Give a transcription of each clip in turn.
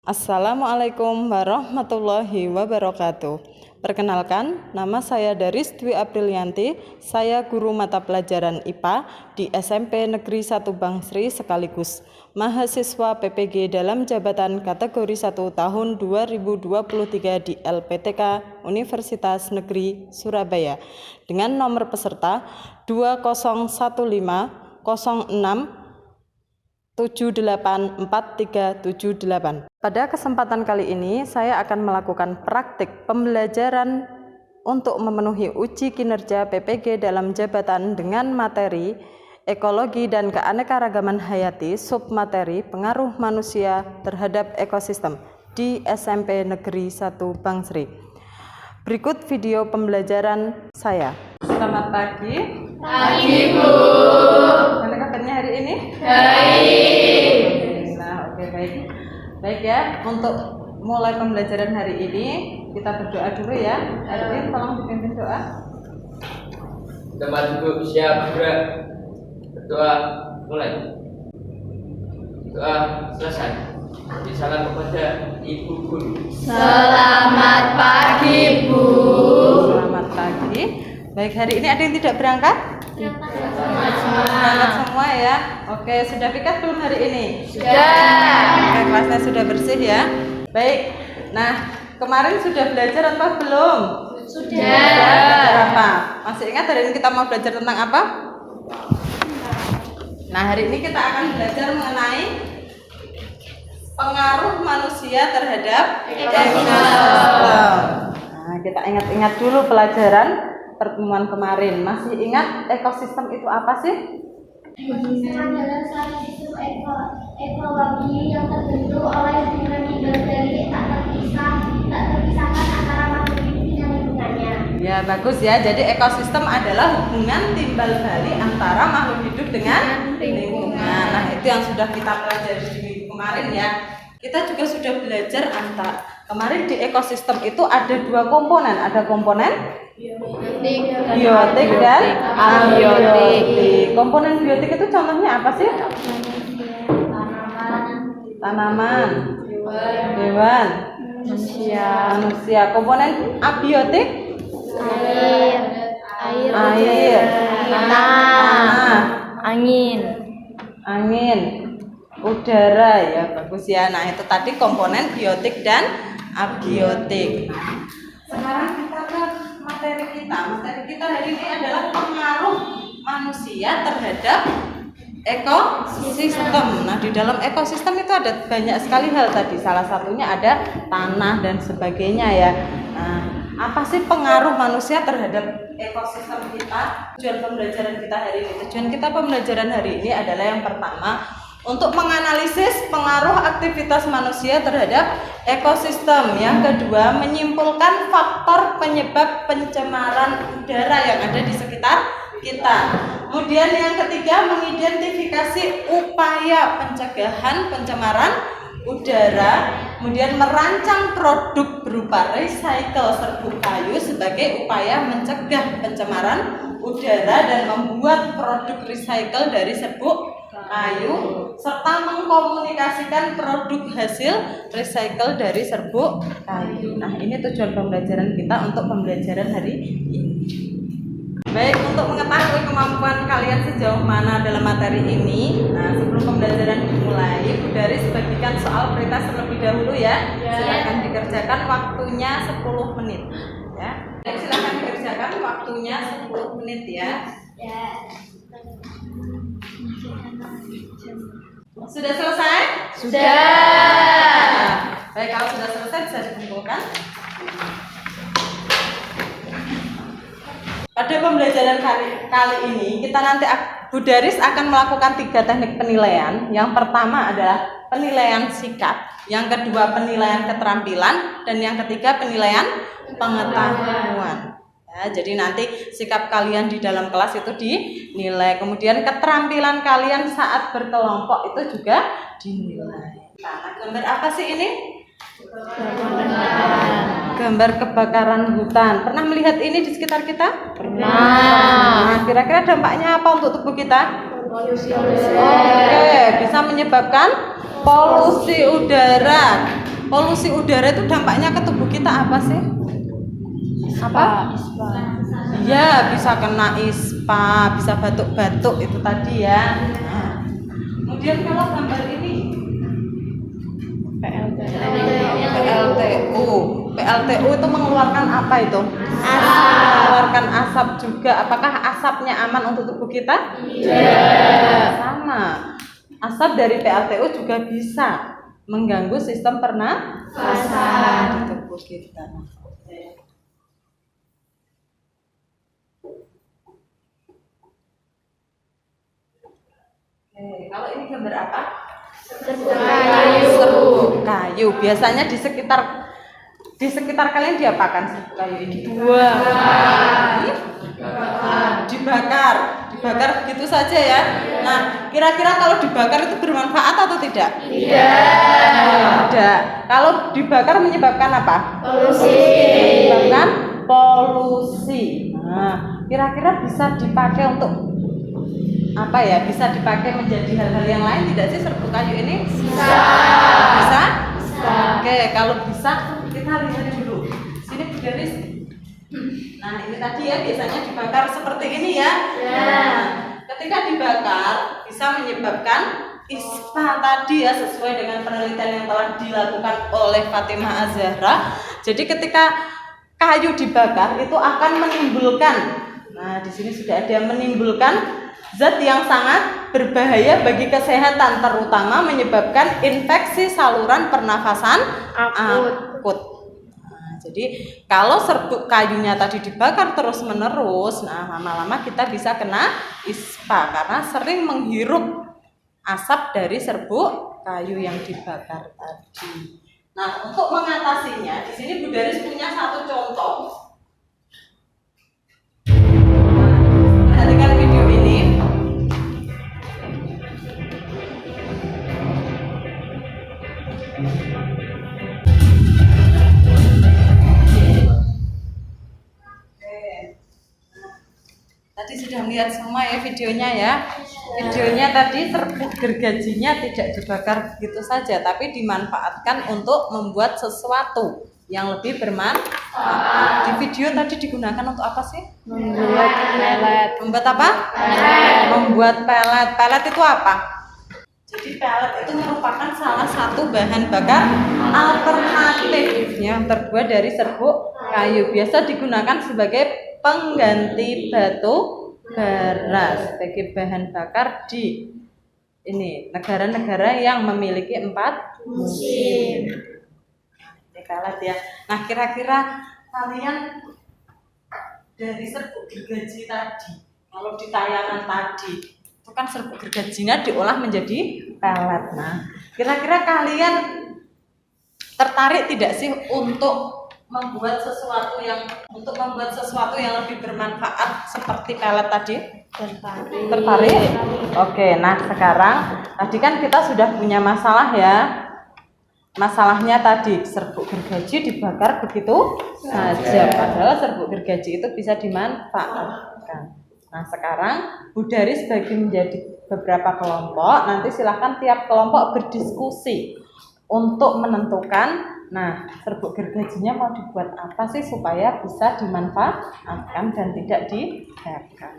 Assalamualaikum warahmatullahi wabarakatuh. Perkenalkan, nama saya Daris Dwi Aprilianti. Saya guru mata pelajaran IPA di SMP Negeri 1 Bangsri sekaligus mahasiswa PPG dalam jabatan kategori 1 tahun 2023 di LPTK Universitas Negeri Surabaya dengan nomor peserta 201506 784378. Pada kesempatan kali ini saya akan melakukan praktik pembelajaran untuk memenuhi uji kinerja PPG dalam jabatan dengan materi ekologi dan keanekaragaman hayati, submateri pengaruh manusia terhadap ekosistem di SMP Negeri 1 Bangsri. Berikut video pembelajaran saya. Selamat pagi. Pagi, Bu. Bagaimana kabarnya hari ini? Baik. Oke, baik. Baik ya, untuk mulai pembelajaran hari ini kita berdoa dulu ya. Arifin, tolong dipimpin doa. Tempat duduk siap gerak. Berdoa mulai. Doa selesai. Salam kepada Ibu Guru. Selamat pagi, Bu. Selamat pagi. Baik, hari ini ada yang tidak berangkat? Berangkat semua ya. Oke, sudah pikat belum hari ini? Sudah. Oke, kelasnya sudah bersih ya. Baik. Nah, kemarin sudah belajar apa belum? Sudah. Belajar apa? Masih ingat hari ini kita mau belajar tentang apa? Nah, hari ini kita akan belajar mengenai pengaruh manusia terhadap ekosistem. Nah, kita ingat-ingat dulu pelajaran pertemuan kemarin. Masih ingat ekosistem itu apa sih? Ekosistem adalah suatu sistem ekologi yang terbentuk oleh dinamika dari tak terpisahkan antara makhluk hidup dan lingkungannya. Ya, bagus ya. Jadi ekosistem adalah hubungan timbal balik antara makhluk hidup dengan lingkungan. Nah, itu yang sudah kita pelajari di minggu kemarin ya. Kita juga sudah belajar kemarin di ekosistem itu ada dua komponen. Ada komponen biotik dan abiotik. Komponen biotik itu contohnya apa sih? Tanaman, hewan, manusia. Komponen abiotik? Air, tanah, angin, udara ya, bagus ya. Nah, itu tadi komponen biotik dan abiotik. Sekarang kita ke materi kita. Materi kita hari ini adalah pengaruh manusia terhadap ekosistem. Nah, di dalam ekosistem itu ada banyak sekali hal tadi. Salah satunya ada tanah dan sebagainya ya. Nah, apa sih pengaruh manusia terhadap ekosistem kita? Tujuan pembelajaran kita hari ini. Tujuan kita pembelajaran hari ini adalah yang pertama, untuk menganalisis pengaruh aktivitas manusia terhadap ekosistem. Yang kedua, menyimpulkan faktor penyebab pencemaran udara yang ada di sekitar kita. Kemudian yang ketiga, mengidentifikasi upaya pencegahan pencemaran udara. Kemudian merancang produk berupa recycle serbuk kayu sebagai upaya mencegah pencemaran udara dan membuat produk recycle dari serbuk kayu, serta mengkomunikasikan produk hasil recycle dari serbuk kayu. Nah, ini tujuan pembelajaran kita untuk pembelajaran hari ini. Baik, untuk mengetahui kemampuan kalian sejauh mana dalam materi ini, nah sebelum pembelajaran dimulai, Bu Daris bagikan soal prioritas terlebih dahulu ya. Silakan dikerjakan, waktunya 10 menit. Ya, silakan dikerjakan, waktunya 10 menit ya. Sudah selesai? Sudah. Baik, kalau sudah selesai bisa dikumpulkan. Pada pembelajaran kali ini kita nanti Bu Daris akan melakukan 3 teknik penilaian. Yang pertama adalah penilaian sikap, yang kedua penilaian keterampilan, dan yang ketiga penilaian pengetahuan. Ya, jadi nanti sikap kalian di dalam kelas itu dinilai, kemudian keterampilan kalian saat berkelompok itu juga dinilai. Nah, gambar apa sih ini? Gambar kebakaran hutan. Pernah melihat ini di sekitar kita? Pernah. Nah, kira-kira dampaknya apa untuk tubuh kita? Oke, bisa menyebabkan polusi udara. polusi udara itu dampaknya ke tubuh kita apa sih? Apa? Iya, bisa kena ispa, bisa batuk-batuk itu tadi ya. Nah, kemudian kalau gambar ini PLTU. PLTU itu mengeluarkan apa itu? Mengeluarkan asap juga. Apakah asapnya aman untuk tubuh kita? Tidak. Sama. Asap dari PLTU juga bisa mengganggu sistem pernafasan di tubuh kita. Oke, kalau ini gambar apa? Serbuk kayu. Biasanya di sekitar kalian diapakan serbuk kayu ini? Dibakar begitu saja ya. Nah, kira-kira kalau dibakar itu bermanfaat atau tidak? Tidak. Kalau dibakar menyebabkan apa? Menyebabkan polusi. Nah, kira-kira bisa dipakai untuk apa ya? Bisa dipakai menjadi hal-hal yang lain tidak sih serbuk kayu ini? Bisa? Oke, kalau bisa kita lihat dulu. Sini Bu Deris. Nah, ini tadi ya biasanya dibakar seperti ini ya. Nah, ketika dibakar bisa menyebabkan ispa tadi ya, sesuai dengan penelitian yang telah dilakukan oleh Fatimah Az-Zahra. Jadi ketika kayu dibakar itu akan menimbulkan, nah di sini sudah ada, menimbulkan zat yang sangat berbahaya bagi kesehatan, terutama menyebabkan infeksi saluran pernafasan akut. Nah, jadi kalau serbuk kayunya tadi dibakar terus-menerus, nah lama-lama kita bisa kena ispa karena sering menghirup asap dari serbuk kayu yang dibakar tadi. Nah, untuk mengatasinya, di sini Bu Daris punya satu contoh. Perhatikan video ini. Tadi sudah melihat semua ya videonya ya. Videonya tadi serbuk gergajinya tidak dibakar begitu saja, tapi dimanfaatkan untuk membuat sesuatu yang lebih bermanfaat. Di video tadi digunakan untuk apa sih? Membuat pelet. Membuat apa? Membuat pelet. Pelet itu apa? Jadi pelet itu merupakan salah satu bahan bakar alternatif yang terbuat dari serbuk kayu. Biasa digunakan sebagai pengganti batu bara sebagai bahan bakar di ini negara-negara yang memiliki 4 musim. Ini pelet ya. Nah, kira-kira kalian dari serbuk gergaji tadi, kalau di tayangan tadi itu kan serbuk gergajinya diolah menjadi pelet. Nah, kira-kira kalian tertarik tidak sih untuk membuat sesuatu yang lebih bermanfaat seperti pelet tadi? Tertarik? Oke, nah sekarang tadi kan kita sudah punya masalah ya. Masalahnya tadi serbuk gergaji dibakar begitu saja, padahal serbuk gergaji itu bisa dimanfaatkan. Nah, sekarang Bu Daris bagi menjadi beberapa kelompok. Nanti silahkan tiap kelompok berdiskusi untuk menentukan, nah serbuk gergajinya mau dibuat apa sih supaya bisa dimanfaatkan dan tidak dibakar.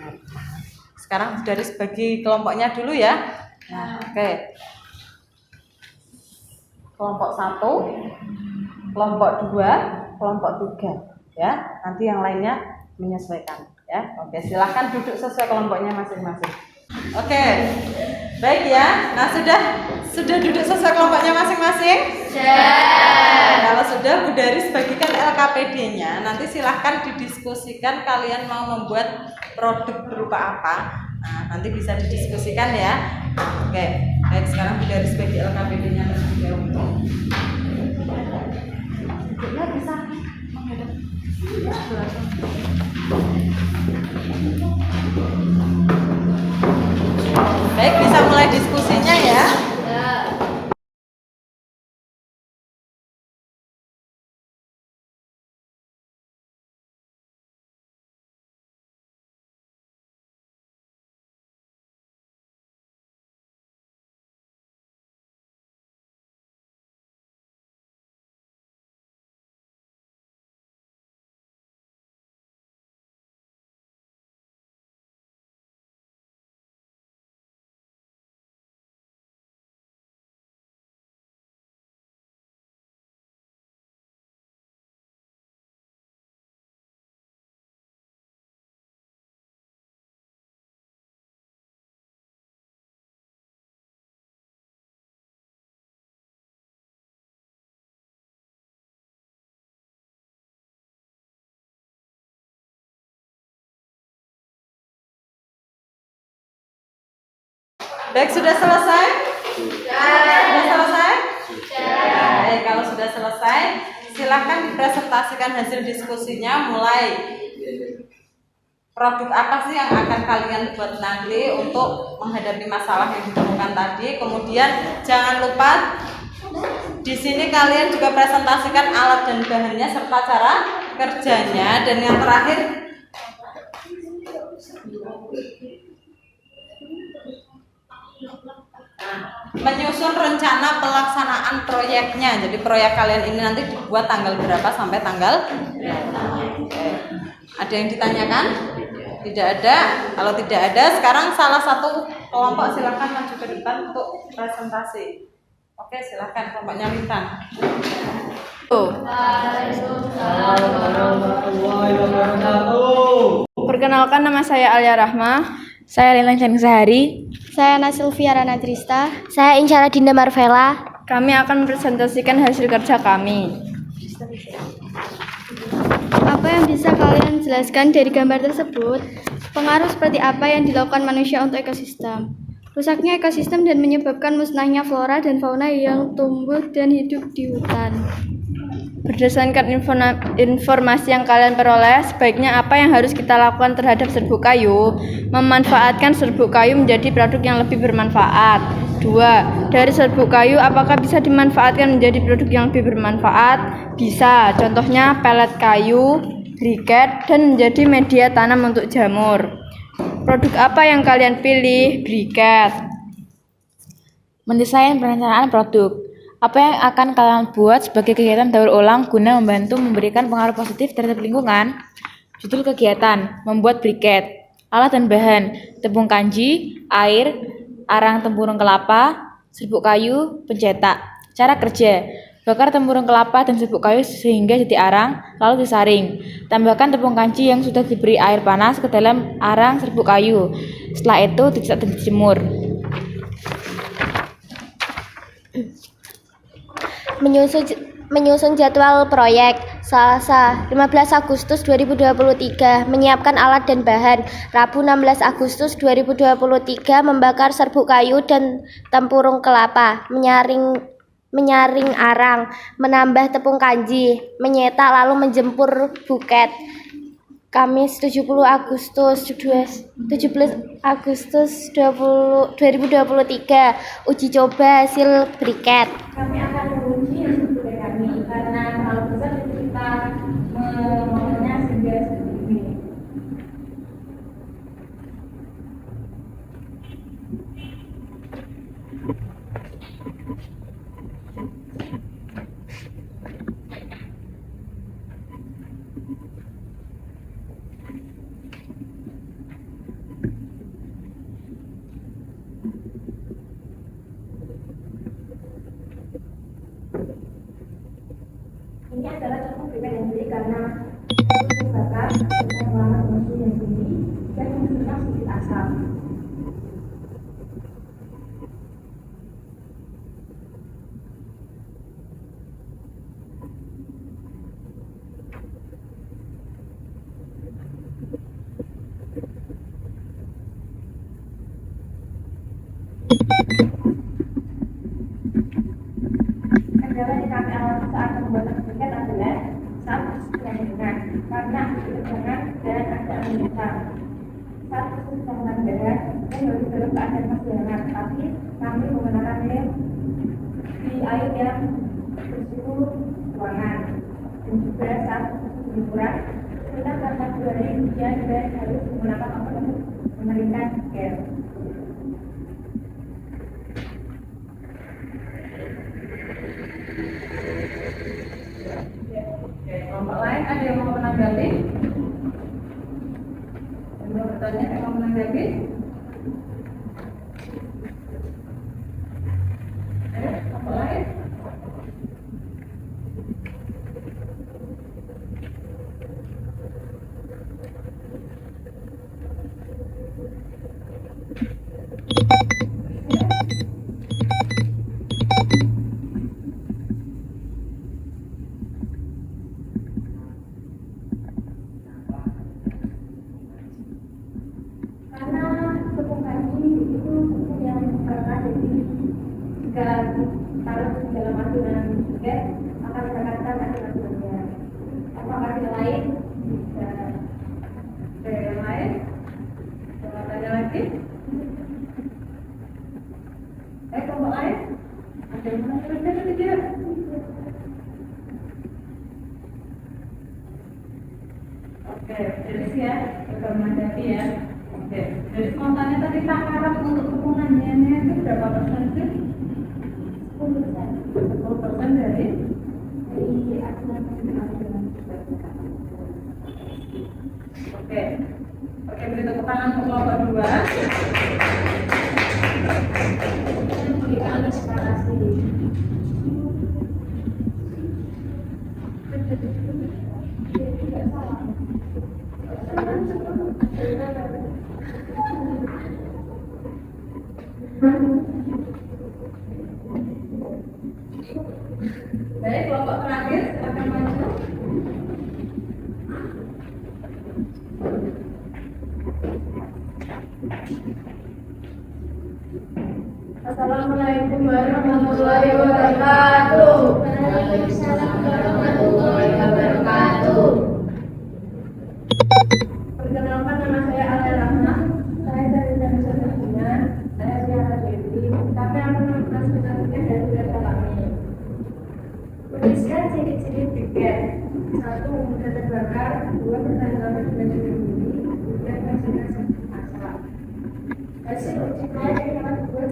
Sekarang Bu Daris bagi kelompoknya dulu ya. Nah, oke. Kelompok 1, kelompok 2, kelompok 3 ya. Nanti yang lainnya menyesuaikan ya. Oke, silahkan duduk sesuai kelompoknya masing-masing. Oke, baik ya. Nah, sudah duduk sesuai kelompoknya masing-masing? Kalau sudah, Bu Daris bagikan LKPD-nya. Nanti silahkan didiskusikan kalian mau membuat produk berupa apa. Nah, nanti bisa didiskusikan ya. Oke, baik, sekarang Bu Daris bagi LKPD-nya terlebih dahulu. Duduknya bisa menghadap. Baik, bisa mulai diskusinya ya. Baik, sudah selesai? Sudah selesai? Baik, kalau sudah selesai, silahkan dipresentasikan hasil diskusinya. Mulai produk apa sih yang akan kalian buat nanti untuk menghadapi masalah yang ditemukan tadi. Kemudian jangan lupa di sini kalian juga presentasikan alat dan bahannya serta cara kerjanya. Dan yang terakhir, menyusun rencana pelaksanaan proyeknya. Jadi proyek kalian ini nanti dibuat tanggal berapa sampai tanggal berapa. Ada yang ditanyakan? Tidak ada. Kalau tidak ada, sekarang salah satu kelompok silakan maju ke depan untuk presentasi. Oke, silakan kelompoknya Lintan. Perkenalkan, nama saya Alia Rahma. Saya Lintang Chandra Sehari. Saya Nasilvia Rana Trista. Saya Insyara Dinda Marvela. Kami akan mempresentasikan hasil kerja kami. Apa yang bisa kalian jelaskan dari gambar tersebut? Pengaruh seperti apa yang dilakukan manusia untuk ekosistem? Rusaknya ekosistem dan menyebabkan musnahnya flora dan fauna yang tumbuh dan hidup di hutan. Berdasarkan informasi yang kalian peroleh, sebaiknya apa yang harus kita lakukan terhadap serbuk kayu? Memanfaatkan serbuk kayu menjadi produk yang lebih bermanfaat. 2. Dari serbuk kayu, apakah bisa dimanfaatkan menjadi produk yang lebih bermanfaat? Bisa, contohnya pelet kayu, briket, dan menjadi media tanam untuk jamur. Produk apa yang kalian pilih? Briket. Mendesain perencanaan produk. Apa yang akan kalian buat sebagai kegiatan daur ulang guna membantu memberikan pengaruh positif terhadap lingkungan? Judul kegiatan, membuat briket. Alat dan bahan, tepung kanji, air, arang tempurung kelapa, serbuk kayu, pencetak. Cara kerja, bakar tempurung kelapa dan serbuk kayu sehingga jadi arang, lalu disaring. Tambahkan tepung kanji yang sudah diberi air panas ke dalam arang serbuk kayu. Setelah itu dicetak dan dijemur. Menyusun jadwal proyek. Selasa 15 Agustus 2023 menyiapkan alat dan bahan. Rabu 16 Agustus 2023 membakar serbuk kayu dan tempurung kelapa, menyaring arang, menambah tepung kanji, menyetak lalu menjemur buket. Kamis 17 Agustus 2023 uji coba hasil briket. Kami akan menguji hasil briket kami karena kalau bisa kita memotretnya sehingga seperti ini. Ini adalah contoh briket yang jadi karena terbakar dengan ruangan musuh yang tinggi dan menghasilkan sedikit asap. Kendala yang kami alami saat pembuatan briket adalah saat proses penyaringan karena ketegangan dan ada angin kencang. Saat proses penyaringan bahan dan harus dalam keadaan masih hangat, tapi kami menggunakan di air yang bersuhu ruangan. Dan juga saat proses pengukuran kita karena 2 hari hujan dan harus menggunakan obat untuk mengeringkan gel. Kelompok lain ada yang mau menanggapi? Yang mau bertanya, yang mau menanggapi? Ada kelompok lain? di dalam aturan tiket akan mendapatkan aturan-aturannya. Apakah yang lain? Bisa. Oke, yang lain? Coba tanya lagi. Kelompok lain? Ada yang mana kerja atau tidak? Oke, terus ya, kita menghadapi ya. Oke, dari semuanya tadi takaran untuk kepungannya itu berapa persen sih? 10% dari aturan. Oke, oke, beri tepuk tangan untuk kelompok 2. Berikan inspirasi. Tidak salah. Baik, kelompok terakhir akan maju. Assalamualaikum warahmatullahi wabarakatuh. Waalaikumsalam warahmatullahi wabarakatuh. Perkenalkan, nama saya Alia Rahma. Saya dari Indonesia Terbunan. Saya Tiara Dewi. Kami akan mempresentasikan dari data kami. Tuliskan ciri-ciri tiket. 1. Mudah terbakar. 2. Bertanggal 9 Juli. 3. Vaksinasi massal. Hasil uji klinik yang akan dibuat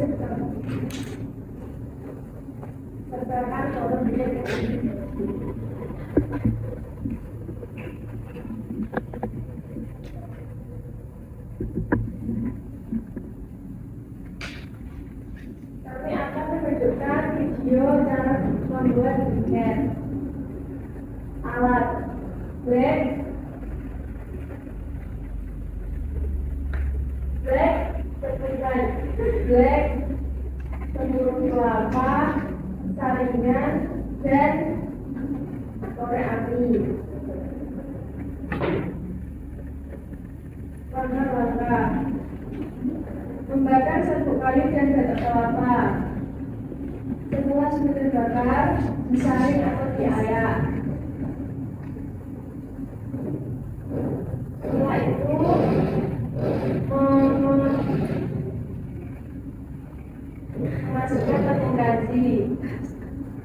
terbakar kalau tidak. Kami akan menunjukkan video cara membuat tiket. Alat black seperti black, pemburu kelapa, saringan, dan korek api. Warna-warna membakar serbuk kayu dan batok kelapa. Setelah sudah terbakar, disaring atau diayak. Setelah itu memasukkan tepung gaji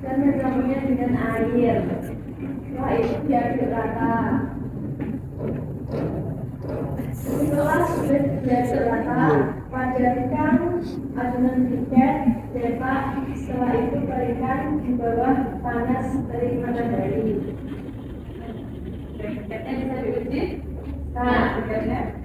dan mencampurnya dengan air. Setelah itu diaduk rata. Setelah sudah diaduk rata, padatkan adonan tiket, cetak. Setelah itu keringkan di bawah panas terik matahari. Tiketnya bisa diuji. Nah, tiketnya.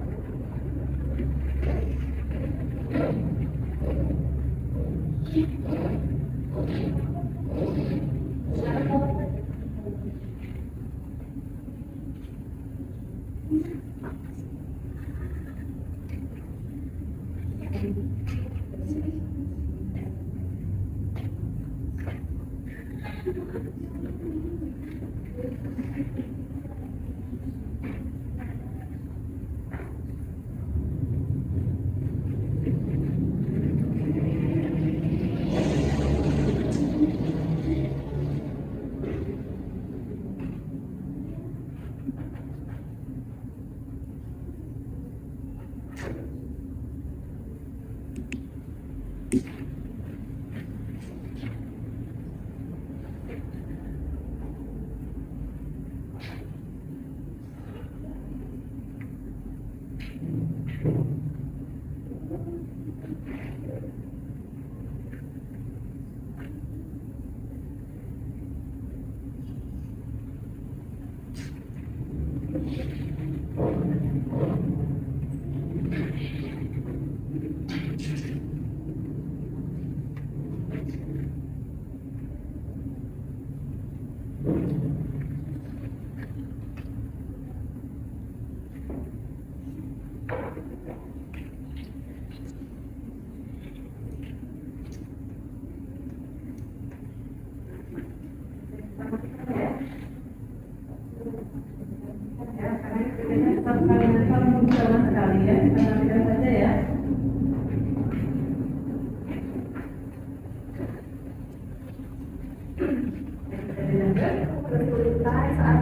Kesulitan saat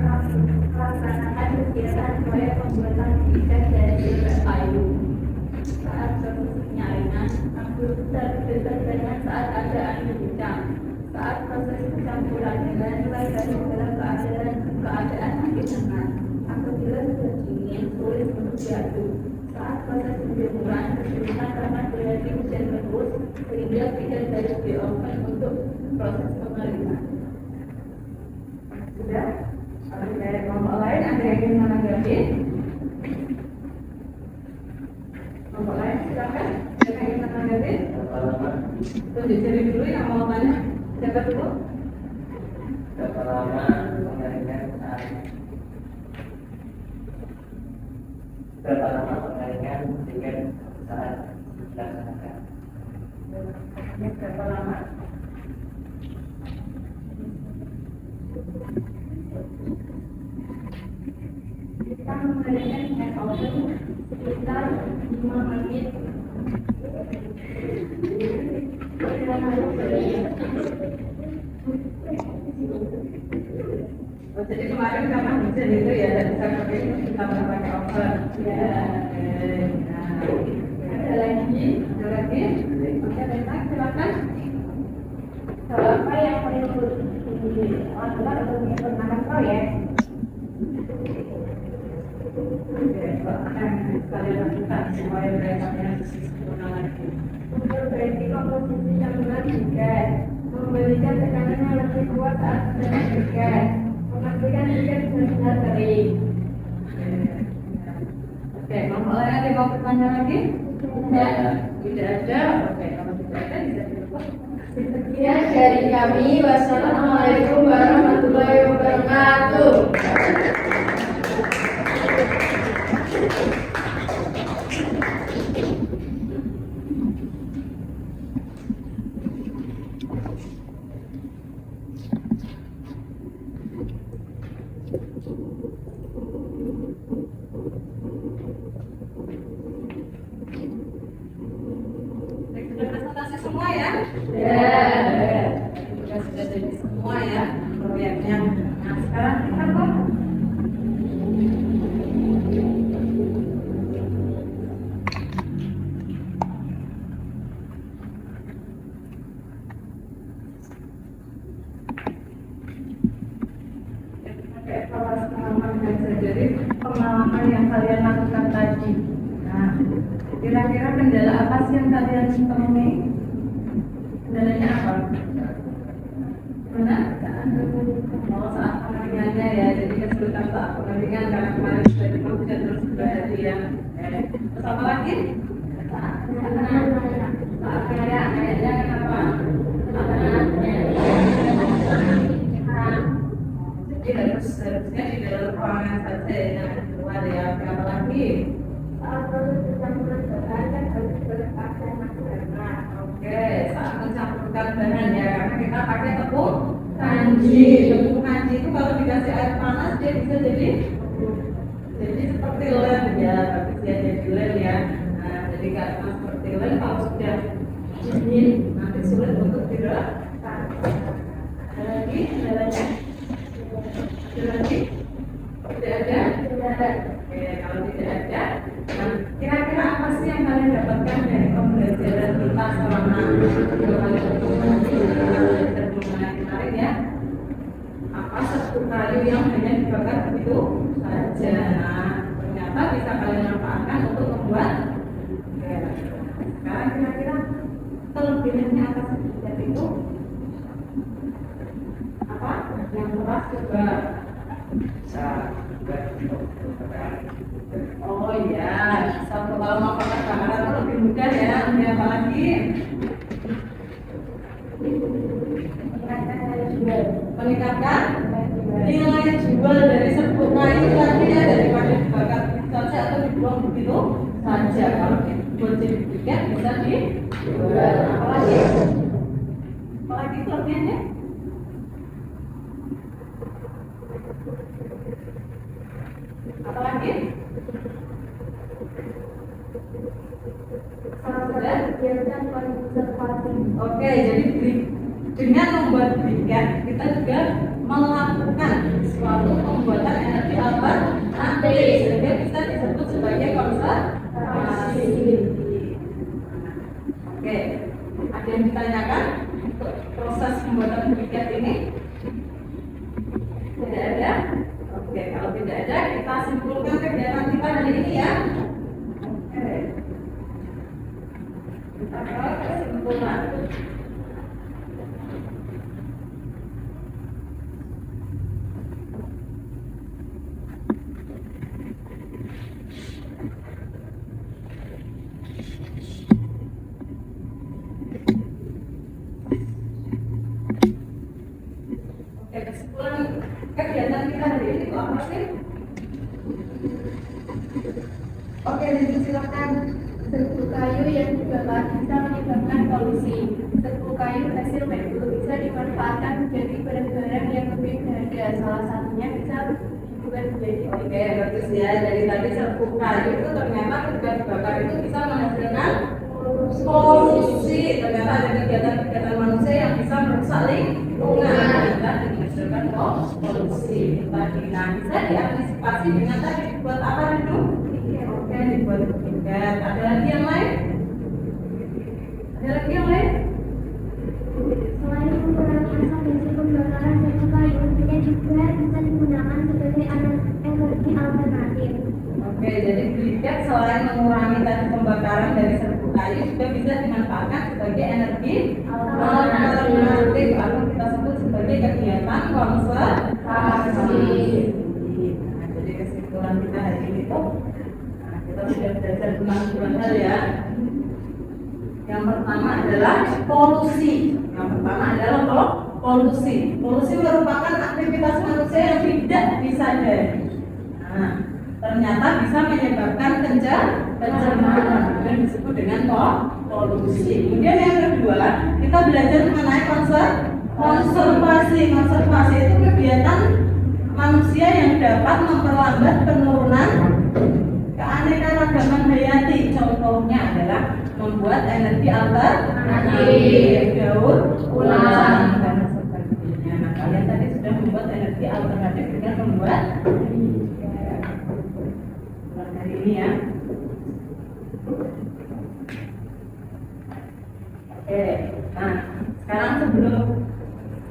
melaksanakan kegiatan proyek pembuatan briket dari jenis kayu. Saat prosesnya ringan, agustus berjalan saat ada angin kencang. Saat proses pencampuran dengan mulai dari dalam keadaan angin hangat. Apabila sudah dingin, sulit untuk diaduk. Saat proses penjemuran, kesulitan karena terjadi hujan lebat sehingga tidak dapat dioven untuk proses pengeringan. Sudah? Kalau dari kelompok lain ada yang ingin menanggapi? Kelompok lain silakan. Siapa yang ingin menanggapi? Tunjuk jari dulu yang mau tanya. Siapa dulu? Berapa lama pengeringan saat briket saat dilaksanakan? Berapa lama? Kita mengerjakan dengan oven sekitar 5 menit. Oh, jadi kemarin karena hujan itu ya, dan bisa kita pakai oven. Ya, ada lagi? Oke, baik, silakan. Apa yang perlu dilakukan untuk menyempurnakan proyek? Kalian lakukan supaya mereka punya sempurna lagi. Memperbaiki komposisi campuran briket, memberikan tekanan yang lebih kuat saat sedang briket, memastikan briket benar-benar kering. Oke, kelompok lain ada yang mau bertanya lagi? Tidak ada. Oke, kalau tidak ada bisa dilakukan. Sekian dari kami. Wassalamualaikum warahmatullahi wabarakatuh. Sudah presentasi semua ya? Sudah jadi semua ya proyeknya. Nah, sekarang kita kok evaluasi pengalaman belajar. Jadi pengalaman yang kalian lakukan tadi. Nah, kira-kira kendala apa sih yang kalian temui? Kendalanya apa? Benar? mau saat pengeringannya ya, jadi kesulitan saat pengeringan karena kemarin sudah hujan terus sudah jadi ya. Terus apa lagi? Saat kayaknya kenapa? Jadi harusnya di dalam ruangan saja ya, jangan di luar ya. Apa lagi? Saat proses pencampuran bahan kan harus berpakai masker. Oke, saat mencampurkan bahan ya, karena kita pakai tepung kanji. Tepung kanji itu kalau dikasih air panas dia bisa jadi seperti lem ya, bagus ya, jadi lem ya. Nah, jadi karena seperti lem kalau sudah dingin nanti sulit untuk digerakkan. Ada lagi? Tidak ada? Oke, kalau tidak ada, nah, kira-kira apa sih yang kalian dapatkan dari pembelajaran kita selama 2 kali belajar mengenai kemarin ya? Apa satu kayu yang hanya dibakar begitu saja? Nah, ternyata bisa kalian manfaatkan untuk membuat. Oke, sekarang kira-kira kelebihannya apa sih dari itu? Apa? Yang keras juga. Oh iya, satu kalau mau pakai kamera itu lebih mudah ya. Ini apa lagi? Meningkatkan nilai jual dari serbuk kayu tadi ya, daripada dibakar saja atau dibuang begitu saja. Kalau dibuat jadi briket bisa dijual. Apalagi kelebihannya? Apalagi? Salah satu kegiatan konservasi. Oke, jadi dengan membuat briket briket, kita juga melakukan suatu pembuatan energi alternatif sehingga bisa disebut sebagai konservasi. Oke, ada yang ditanyakan untuk proses pembuatan briket ini? Tidak ada? Oke, kalau tidak ada, kita simpulkan kegiatan kita hari ini ya. Oke. Kita ke kesimpulan. Oke, kesimpulan kegiatan kita hari ini itu apa sih? Oke, silakan. Serbuk kayu yang dibakar bisa menyebabkan polusi. Serbuk kayu hasil itu bisa dimanfaatkan menjadi barang-barang yang lebih berharga. Salah satunya bisa dibuat menjadi Oke, bagus ya. Dari tadi serbuk kayu itu ternyata ketika dibakar itu bisa menghasilkan polusi. Ternyata ada kegiatan-kegiatan manusia yang bisa merusak lingkungan dan menghasilkan polusi. Tadi, nah bisa diantisipasi dengan tadi dibuat apa itu? Oke, dibuat briket. Ada lagi yang lain? Ada lagi yang lain? Selain mengurangi asap dari pembakaran serbuk kayu, briket juga bisa digunakan sebagai energi alternatif. Oke, jadi briket selain mengurangi tadi pembakaran dari serbuk kayu juga bisa dimanfaatkan sebagai energi alternatif atau kita sebut sebagai kegiatan konservasi. Nah, jadi kesimpulan kita hari ini tuh, nah, kita sudah belajar tentang dua hal ya. Yang pertama adalah polusi. Yang pertama adalah polusi. Polusi merupakan aktivitas manusia yang tidak disadari. Nah, ternyata bisa menyebabkan pencemaran dan disebut dengan polusi. Kemudian yang kedua, kita belajar mengenai konservasi. Konservasi itu kegiatan manusia yang dapat memperlambat penurunan keanekaragaman hayati. Contohnya adalah membuat energi alternatif, daur ulang dan sebagainya. Nah, kalian tadi sudah membuat energi alternatif dengan membuat hari ini ya. Oke, nah sekarang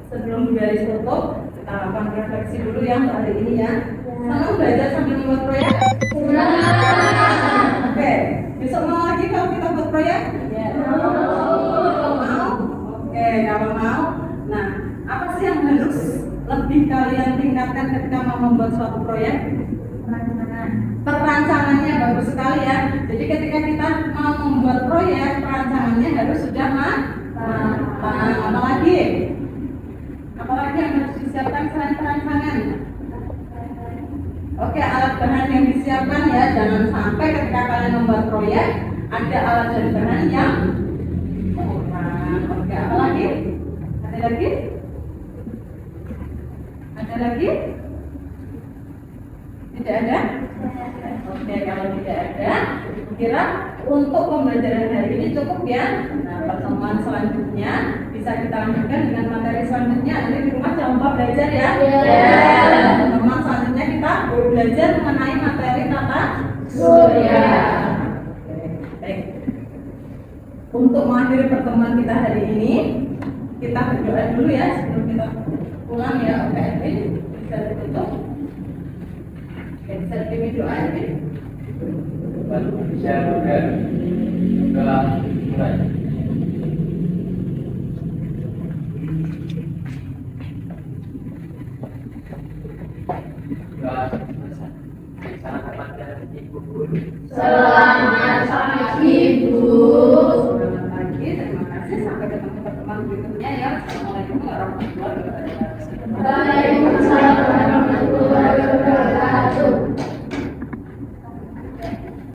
sebelum garis tutup kita lakukan refleksi dulu ya untuk hari ini ya. Senang belajar sambil membuat proyek? Oke, besok mau lagi kalau kita buat proyek? Mau? Oke, kalau mau. Nah, apa sih yang harus lebih kalian tingkatkan ketika mau membuat suatu proyek? Perancangannya bagus sekali ya. Jadi ketika kita mau membuat proyek, perancangannya harus sudah matang. Apalagi yang harus disiapkan selain perancangan? Oke, alat bahan yang disiapkan ya. Jangan sampai ketika kalian membuat proyek ada alat dan bahan yang kurang. Oke, apa lagi? Ada lagi? Ada lagi? Tidak ada? Oke, kalau tidak ada, kira untuk pembelajaran hari ini cukup ya. Nah, pertemuan selanjutnya bisa kita lanjutkan dengan materi selanjutnya. Nanti di rumah jangan lupa belajar ya. Pertemuan selanjutnya kita belajar mengenai materi tata surya. Baik. Untuk mengakhiri pertemuan kita hari ini, kita berdoa dulu ya sebelum kita pulang ya. Oke, Edwin bisa ditutup. Bisa dipilih doa ini. Baru bisa juga mulai. Selamat pagi Ibu Guru. Selamat pagi, Bu. Selamat pagi, terima kasih. Sampai ketemu pertemuan berikutnya ya. Assalamualaikum warahmatullahi wabarakatuh.